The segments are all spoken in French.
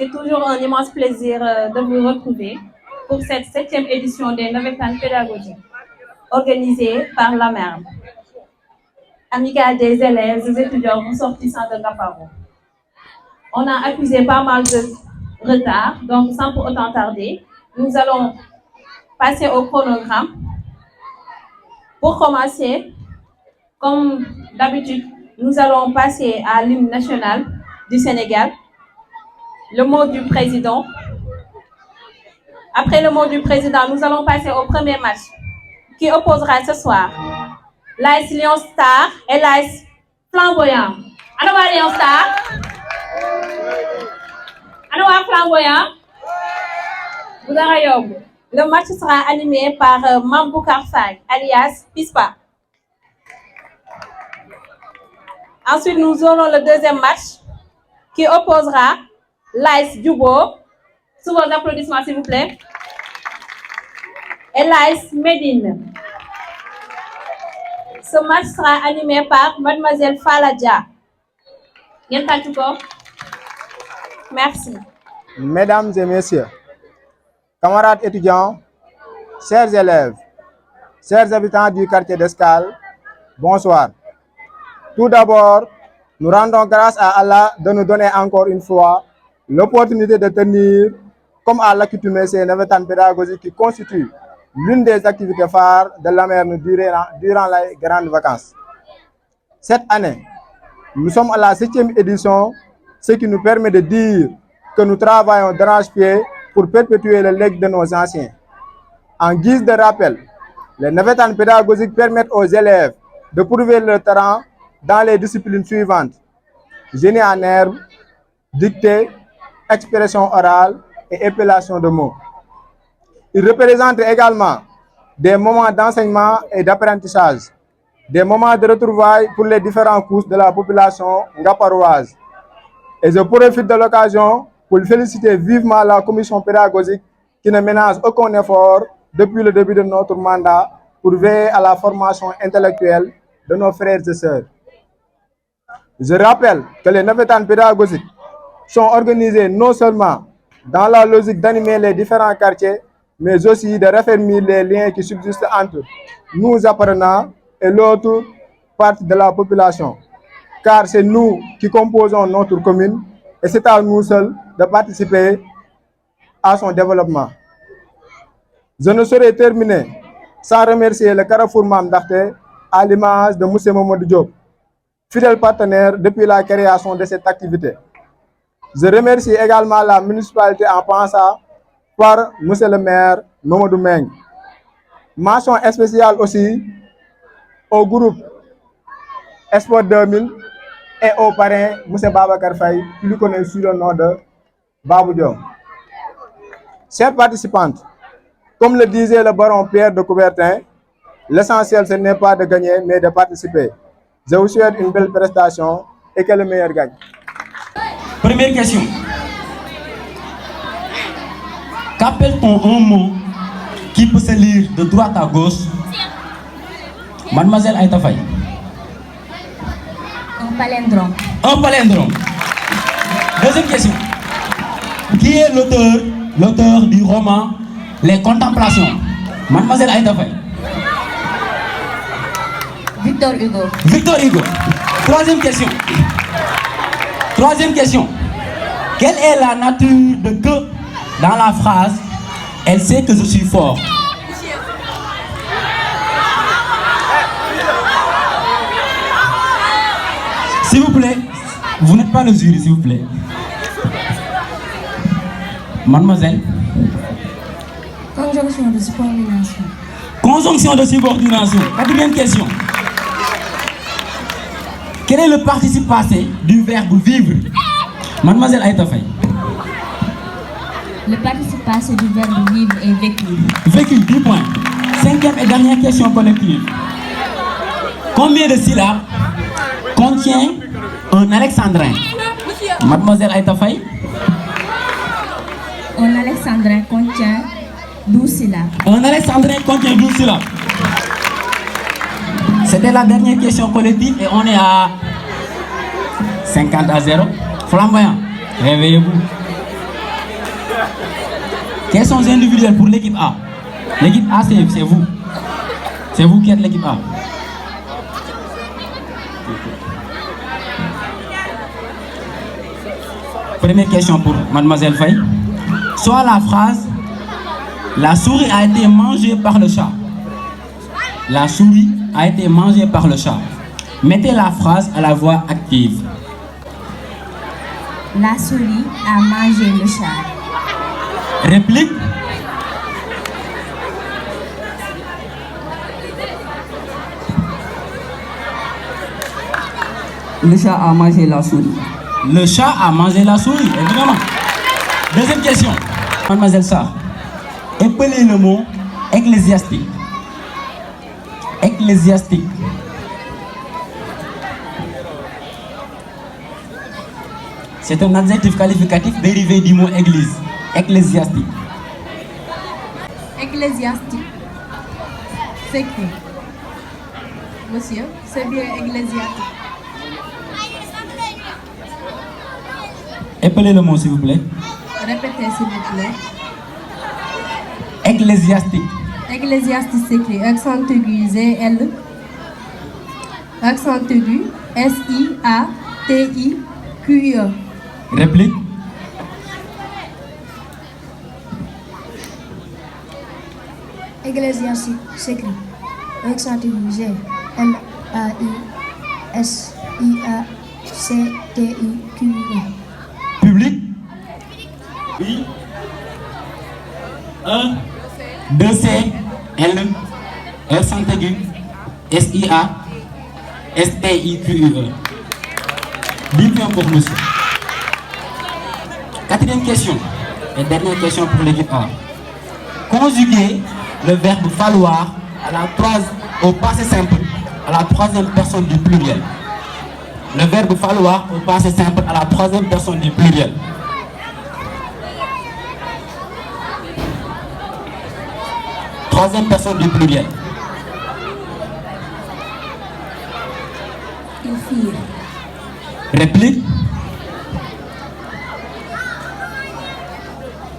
c'est toujours un immense plaisir de vous retrouver pour cette 7e édition des Navétanes pédagogiques, organisée par l'AMERM, Amicale des élèves et étudiants ressortissants de Gaparo. On a accusé pas mal de retard, donc sans pour autant tarder, nous allons passer au chronogramme. Pour commencer, comme d'habitude, nous allons passer à l'hymne national du Sénégal, le mot du président. Après le mot du président, nous allons passer au premier match qui opposera ce soir l'AS Lion Star et l'AS Flamboyant. Allô, Lion Star? Allô, Flamboyant? Vous avez le match sera animé par Mamboukar Faye, alias Pispa. Ensuite, nous aurons le deuxième match qui opposera l'AS Djubo, sous vos applaudissements s'il vous plaît, et l'AS Médine. Ce match sera animé par Mademoiselle Faladja. Merci. Mesdames et messieurs, camarades étudiants, chers élèves, chers habitants du quartier d'Escale, bonsoir. Tout d'abord, nous rendons grâce à Allah de nous donner encore une fois l'opportunité de tenir, comme à l'accoutumée, ces Navétanes pédagogiques qui constituent l'une des activités phares de l'AMERM durant les grandes vacances. Cette année, nous sommes à la 7e édition, ce qui nous permet de dire que nous travaillons d'arrache-pied pour perpétuer le legs de nos anciens. En guise de rappel, les Navétanes pédagogiques permettent aux élèves de prouver leur talent dans les disciplines suivantes: génie en herbe, dictée, expression orale et épellation de mots. Ils représentent également des moments d'enseignement et d'apprentissage, des moments de retrouvailles pour les différentes couches de la population ngaparoise. Et je profite de l'occasion pour féliciter vivement la commission pédagogique qui ne ménage aucun effort depuis le début de notre mandat pour veiller à la formation intellectuelle de nos frères et sœurs. Je rappelle que les Navétanes pédagogiques sont organisés non seulement dans la logique d'animer les différents quartiers, mais aussi de raffermir les liens qui subsistent entre nous apprenants et l'autre partie de la population. Car c'est nous qui composons notre commune et c'est à nous seuls de participer à son développement. Je ne saurais terminer sans remercier le Carrefour Mamdarte à l'image de M. Mamadou Diop, fidèle partenaire depuis la création de cette activité. Je remercie également la municipalité en passant par M. le maire Mamadou Meng. Mention spéciale aussi au groupe Esport 2000 et au parrain M. Babacar Faye, plus connu sous le nom de Babou Diom. Chers participantes, comme le disait le baron Pierre de Coubertin, l'essentiel ce n'est pas de gagner mais de participer. Je vous souhaite une belle prestation et que le meilleur gagne. Première question. Qu'appelle-t-on un mot qui peut se lire de droite à gauche? Mademoiselle Aïta Faye. Un palindrome. Un palindrome. Deuxième question. Qui est l'auteur du roman Les Contemplations? Mademoiselle Aïta Faye. Victor Hugo. Victor Hugo. Troisième question. Troisième question. Quelle est la nature de que dans la phrase « Elle sait que je suis fort » ? S'il vous plaît, vous n'êtes pas le jury, s'il vous plaît. Mademoiselle. Conjonction de subordination. Conjonction de subordination. Quatrième question. Quel est le participe passé du verbe vivre? Mademoiselle Aïta Faye. Le participe passé du verbe vivre est vécu. Vécu, 10 points. Cinquième et dernière question collective. Combien de syllabes contient un alexandrin? Mademoiselle Aïta Faye. Un alexandrin contient 12 syllabes. Un alexandrin contient 12 syllabes. C'était la dernière question collective et on est à 50 à 0. Flamboyant, réveillez-vous. Questions individuelles pour l'équipe A. L'équipe A, c'est vous. C'est vous qui êtes l'équipe A. Première question pour Mademoiselle Faye. Soit la phrase « La souris a été mangée par le chat ». La souris a été mangée par le chat. Mettez la phrase à la voix active. La souris a mangé le chat. Réplique. Le chat a mangé la souris. Le chat a mangé la souris, évidemment. Deuxième question. Mademoiselle Sarr, épelez le mot ecclésiastique. Ecclésiastique. C'est un adjectif qualificatif dérivé du mot église. Ecclésiastique. Ecclésiastique. C'est qui? Monsieur, c'est bien ecclésiastique. Épelez le mot, s'il vous plaît. Répétez, s'il vous plaît. Ecclésiastique. Ecclésiastique s'écrit accent aigu Z-L, accent aigu S-I-A-T-I-Q-E. Réplique. Ecclésiastique s'écrit accent aigu Z-L-A-I-S-I-A-C-T-I-Q-E. Public. Oui. 1, 2C, L, accent aigu, S-I-A, S-T-I-Q-U-E. 10 points pour monsieur. Quatrième question et dernière question pour l'équipe A. Conjuguer le verbe falloir au passé simple à la troisième personne du pluriel. Le verbe falloir au passé simple à la troisième personne du pluriel. Troisième personne du pluriel. Ils firent. Réplique.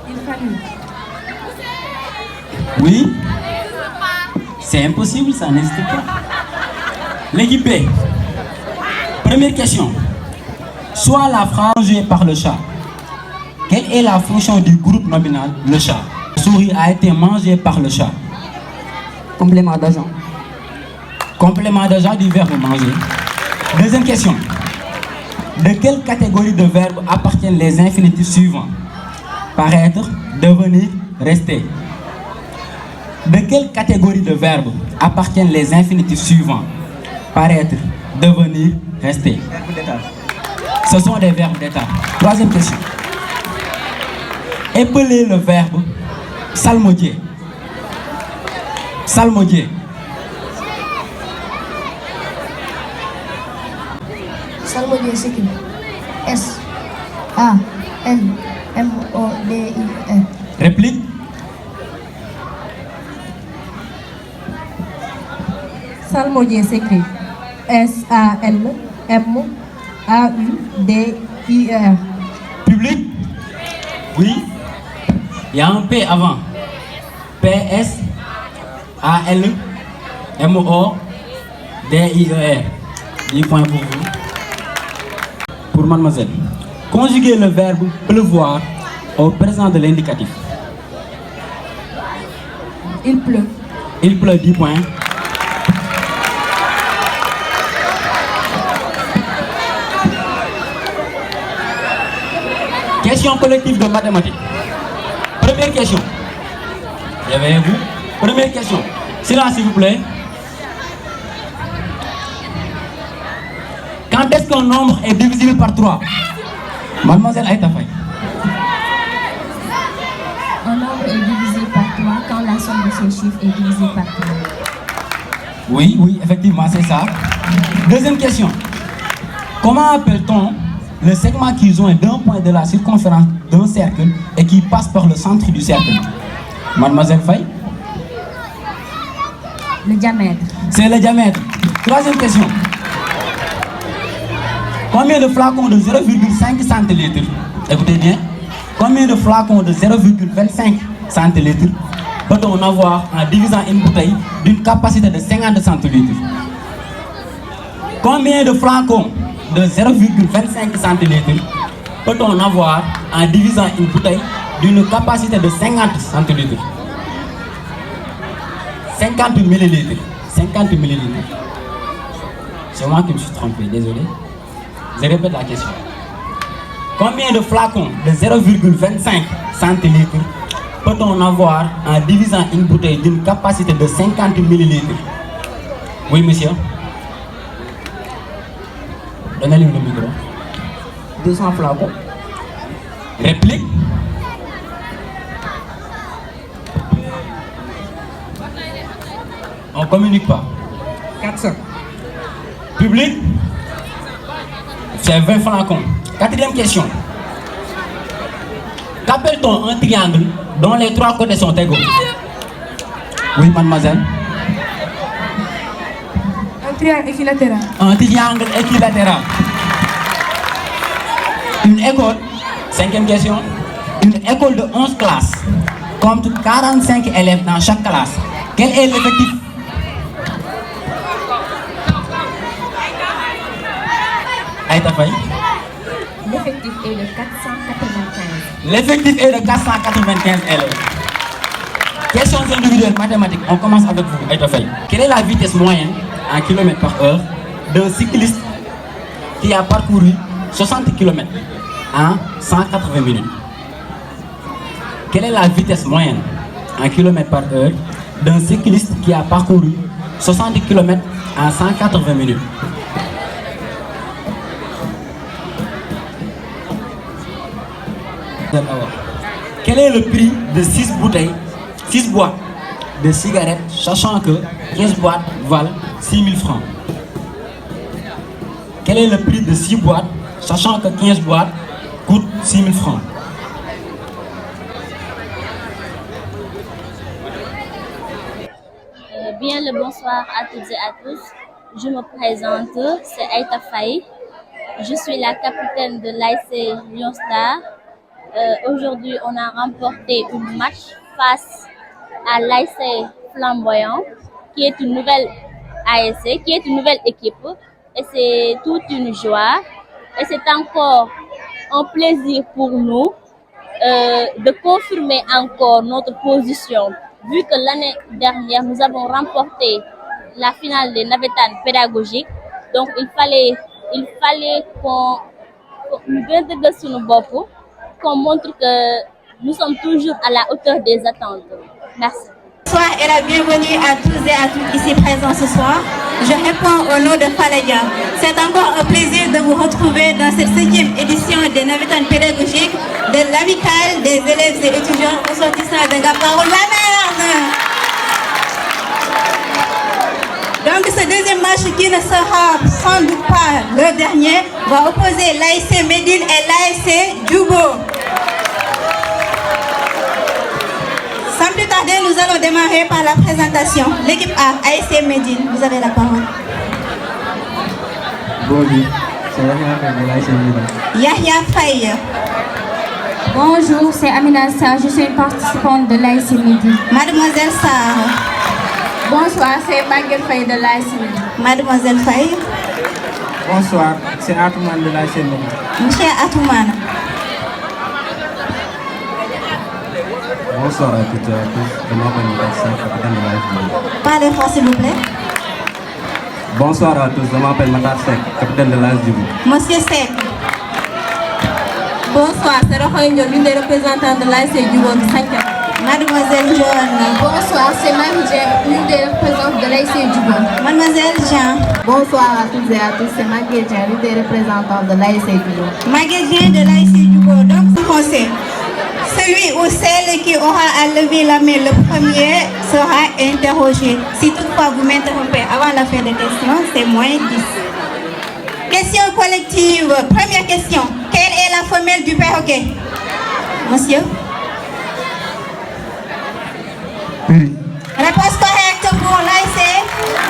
Il fallut. Oui. C'est impossible, ça n'existe pas. L'équipe B. Première question. Soit la phrase mangée par le chat. Quelle est la fonction du groupe nominal, le chat? La souris a été mangée par le chat. Complément d'agent. Complément d'agent du verbe manger. Deuxième question. De quelle catégorie de verbes appartiennent les infinitifs suivants? Paraître, devenir, rester. De quelle catégorie de verbes appartiennent les infinitifs suivants? Paraître, devenir, rester. Ce sont des verbes d'état. Troisième question. Épelez le verbe psalmodier. Psalmodier. Psalmodier s'écrit S-A-L-M-O-D-I-R. Réplique. Psalmodier s'écrit S-A-L-M-A-U-D-I-R. Public. Oui. Il y a un P avant. P-S-A-L-M-O-D-I-E-R. 10 points pour vous. Pour mademoiselle. Conjuguer le verbe pleuvoir au présent de l'indicatif. Il pleut. Il pleut, 10 points. Question collective de mathématiques. Première question. Y avez-vous? Première question. Silence, s'il vous plaît. Quand est-ce qu'un nombre est divisible par 3? Mademoiselle Aïta Faye. Un nombre est divisé par 3 quand la somme de ses chiffres est divisée par 3. Oui, oui, effectivement, c'est ça. Deuxième question. Comment appelle-t-on le segment qui joint d'un point de la circonférence d'un cercle et qui passe par le centre du cercle? Mademoiselle Faye. Le diamètre. C'est le diamètre. Troisième question. Combien de flacons de 0,5 centilitres? Écoutez bien. Combien de flacons de 0,25 centilitres peut-on avoir en divisant une bouteille d'une capacité de 50 centilitres? Combien de flacons de 0,25 centilitres peut-on avoir en divisant une bouteille d'une capacité de 50 centilitres? 50 millilitres. 50 millilitres. C'est moi qui me suis trompé, désolé. Je répète la question. Combien de flacons de 0,25 centilitres peut-on avoir en divisant une bouteille d'une capacité de 50 millilitres? Oui, monsieur. Donnez-lui le micro. 200 flacons. Réplique. On ne communique pas. 400. Public. C'est 20 flacons. Quatrième question. Qu'appelle-t-on un triangle dont les trois côtés sont égaux? Oui, mademoiselle. Un triangle équilatéral. Un triangle équilatéral. Une école, cinquième question, une école de 11 classes compte 45 élèves dans chaque classe. Quel est l'effectif? Aïta Faye. L'effectif est de 495. L'effectif est de 495 élèves. Questions individuelles mathématiques. On commence avec vous, Aïta Faye. Quelle est la vitesse moyenne en kilomètres par heure d'un cycliste qui a parcouru 60 km en 180 minutes? Quelle est la vitesse moyenne en kilomètres par heure d'un cycliste qui a parcouru 60 km en 180 minutes? Quel est le prix de 6 boîtes de cigarettes, sachant que 15 boîtes valent 6 000 francs? Quel est le prix de 6 boîtes, sachant que 15 boîtes coûtent 6 000 francs? Bien le bonsoir à toutes et à tous. Je me présente, c'est Aïta Faye. Je suis la capitaine de l'ASC Lyon Star. Aujourd'hui, on a remporté un match face à l'ASC Flamboyant, qui est une nouvelle ASC, qui est une nouvelle équipe. Et c'est toute une joie. Et c'est encore un plaisir pour nous de confirmer encore notre position. Vu que l'année dernière, nous avons remporté la finale des navétanes pédagogiques. Donc, il fallait qu'on montre que nous sommes toujours à la hauteur des attentes. Merci. Bonsoir et la bienvenue à tous et à toutes ici présents ce soir. Je réponds au nom de Faladia. C'est encore un plaisir de vous retrouver dans cette 7e édition des navétanes pédagogiques de l'amicale des élèves et étudiants ressortissants de Gaparou-la-Merde. Donc ce deuxième match qui ne sera sans doute pas le dernier va opposer l'ASC Médine et l'ASC Djubo. Sans plus tarder, nous allons démarrer par la présentation. L'équipe A, ASC Médine, vous avez la parole. Bonjour, c'est Yahya Faye de l'ASC Médine. Yahya Faye. Bonjour, c'est Amina Sarr, je suis une participante de l'ASC Médine. Mademoiselle Sarr. Bonsoir, c'est Maguette Faye de l'ASC Médine. Mademoiselle Faye. Bonsoir, c'est Atoumane de l'ASC Médine. Monsieur Atoumane. Bonsoir à toutes et à tous, je m'appelle Matar Seck, capitaine de l'ASC Médine. Parlez fort s'il vous plaît. Bonsoir à tous, je m'appelle Matar Seck, capitaine de l'ASC Djubo. Monsieur Seck. Bonsoir, c'est Rokhaya Ndiol, l'une des représentantes de l'ASC Djubo du 5e. Mademoiselle John. Bonsoir, c'est Marie Jean, l'une des représentantes de l'ASC Djubo. Mademoiselle Jean. Bonsoir à toutes et à tous, c'est Maguette Jean, l'une des représentantes de l'ASC Djubo. Maguette Jean de l'ASC Djubo. Donc, vous pensez, celui ou celle qui aura à lever la main le premier sera interrogé. Si toutefois vous m'interrompez avant la fin des questions, c'est moins 10. Question collective. Première question. Quelle est la femelle du perroquet? Monsieur? Oui. Réponse correcte pour l'ASC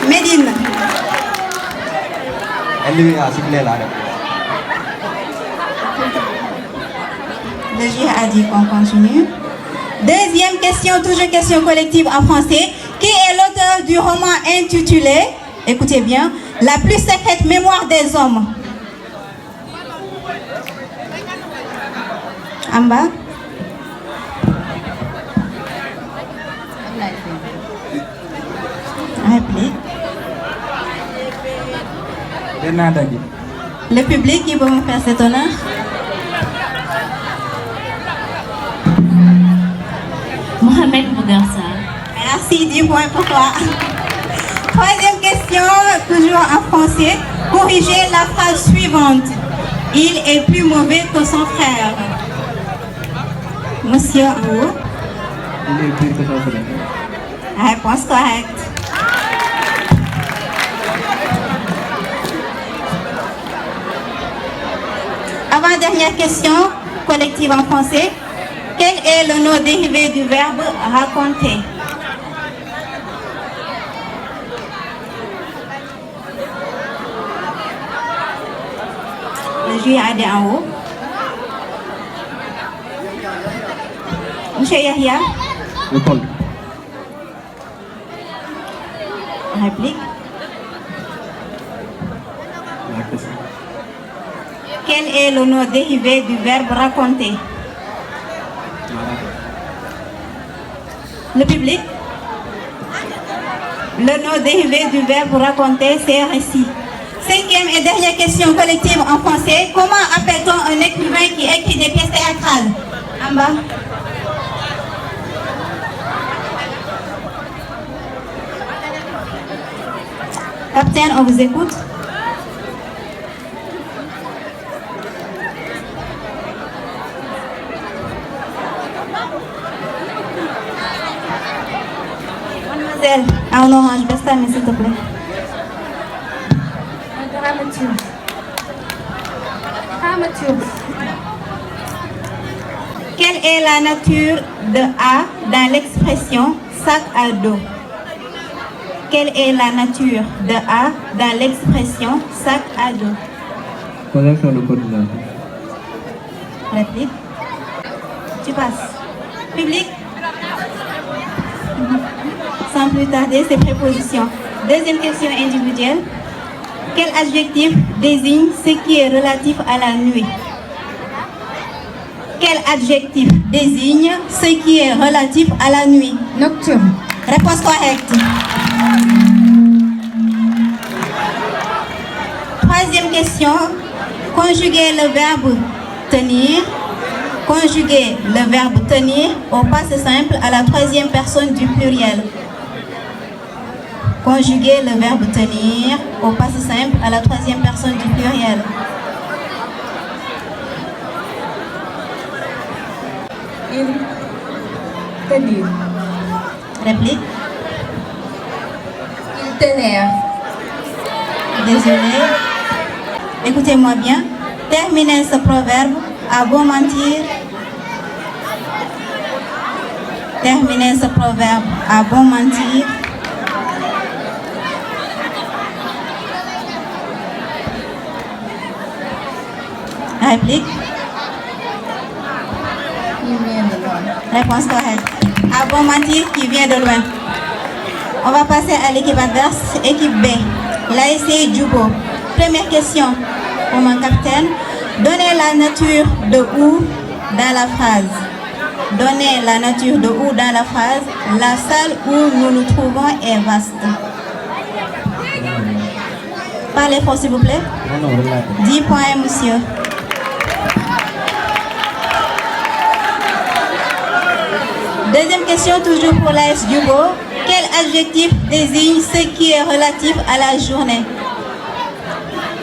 Médine. LVA, s'il vous plaît, là. Le juge a dit qu'on continue. Deuxième question, toujours question collective en français. Qui est l'auteur du roman intitulé, écoutez bien, La plus secrète mémoire des hommes? Amba? Réplique. Le public qui peut me faire cet honneur? Mohamed Bougarsa. Merci, 10 points pour toi. Troisième question, toujours en français. Corrigez la phrase suivante. Il est plus mauvais que son frère. Monsieur en haut. Il est pire que son frère. Réponse correcte. Avant-dernière question, collective en français. Quel est le nom dérivé du verbe raconter? Le jury a dit en haut. Monsieur Yahya? Répondre. Réplique. Quel est le nom dérivé du verbe raconter? Le public? Le nom dérivé du verbe raconter, c'est récit. Cinquième et dernière question collective en français. Comment appelle-t-on un écrivain qui écrit des pièces théâtrales? En bas. Capitaine, on vous écoute. Mademoiselle, en orange, baisse ta main s'il te plaît. Quelle est la nature de A dans l'expression sac à dos? Quelle est la nature de A dans l'expression sac à dos? Correction de coordination. Réplique. Tu passes. Public. Sans plus tarder, ces prépositions. Deuxième question individuelle. Quel adjectif désigne ce qui est relatif à la nuit? Quel adjectif désigne ce qui est relatif à la nuit? Nocturne. Réponse correcte. Troisième question. Conjuguer le verbe tenir. Conjuguer le verbe tenir au passé simple à la troisième personne du pluriel. Conjuguer le verbe tenir au passé simple à la troisième personne du pluriel. Il tenir. Réplique. Il tenait. Désolé. Écoutez-moi bien. Terminez ce proverbe. À bon mentir. Terminez ce proverbe. À bon mentir. Réplique. Il vient de loin. Réponse correcte. À bon mentir qui vient de loin. On va passer à l'équipe adverse, équipe B. L'ASC Djubo. Première question pour mon capitaine. Donnez la nature de où dans la phrase. Donnez la nature de où dans la phrase. La salle où nous nous trouvons est vaste. Parlez fort s'il vous plaît. 10 points, monsieur. Deuxième question, toujours pour l'AS Djubo. Quel adjectif désigne ce qui est relatif à la journée?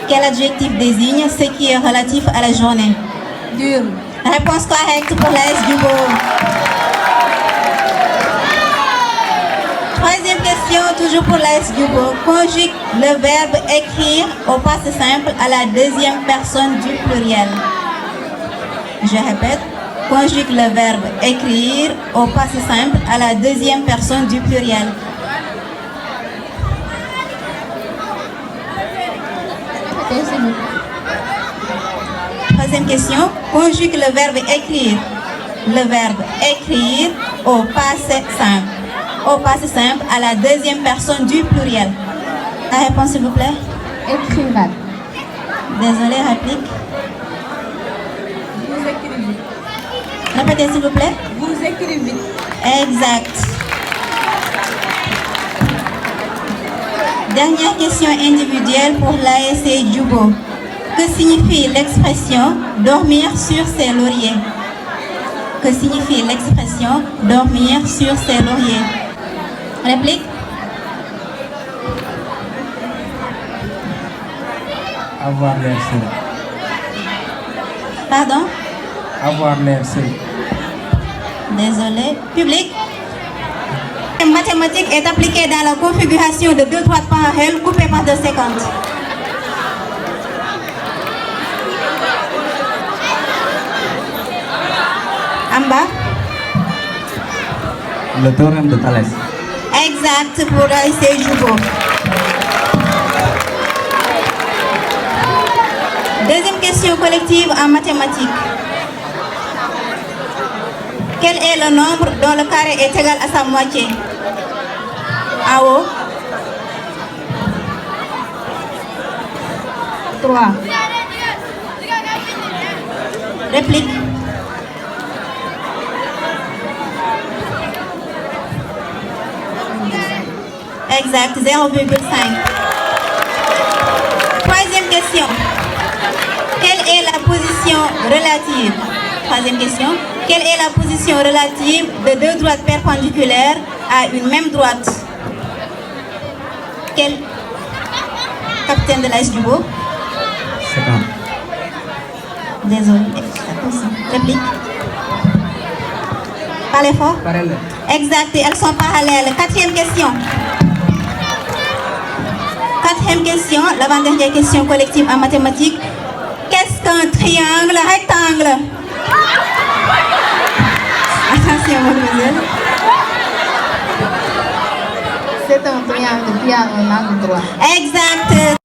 Quel adjectif désigne ce qui est relatif à la journée? Dur. Réponse correcte pour l'AS Djubo. Troisième question, toujours pour l'AS Djubo. Conjugue le verbe écrire au passé simple à la deuxième personne du pluriel. Je répète. Conjugue le verbe écrire au passé simple à la deuxième personne du pluriel. Troisième question. Conjugue le verbe écrire. Le verbe écrire au passé simple. Au passé simple à la deuxième personne du pluriel. La réponse s'il vous plaît. Écrivain. Désolé, réplique. Vous écrivez. Répétez s'il vous plaît. Vous écrivez. Exact. Dernière question individuelle pour l'ASC Djubo. Que signifie l'expression dormir sur ses lauriers? Que signifie l'expression dormir sur ses lauriers? Réplique. Avoir l'air seul. Pardon? Avoir l'air seul. Désolé. Public. La mathématique est appliquée dans la configuration de deux droites parallèles coupées par 2 séquences. En bas. Le théorème de Thalès. Exact pour l'ASC Djubo. Deuxième question collective en mathématiques. Quel est le nombre dont le carré est égal à sa moitié? En haut. 3. Réplique. Exact, 0,5. Troisième question. Quelle est la position relative? Troisième question. Quelle est la position relative de deux droites perpendiculaires à une même droite? Quel capitaine de l'AS Djubo? 50. Désolé. Réplique. Parlez fort. Parallèle. Exact, elles sont parallèles. Quatrième question. Quatrième question, l'avant-dernière question collective en mathématiques. Qu'est-ce qu'un triangle rectangle? Attention, mademoiselle. C'est un triangle qui a un angle droit. Exact.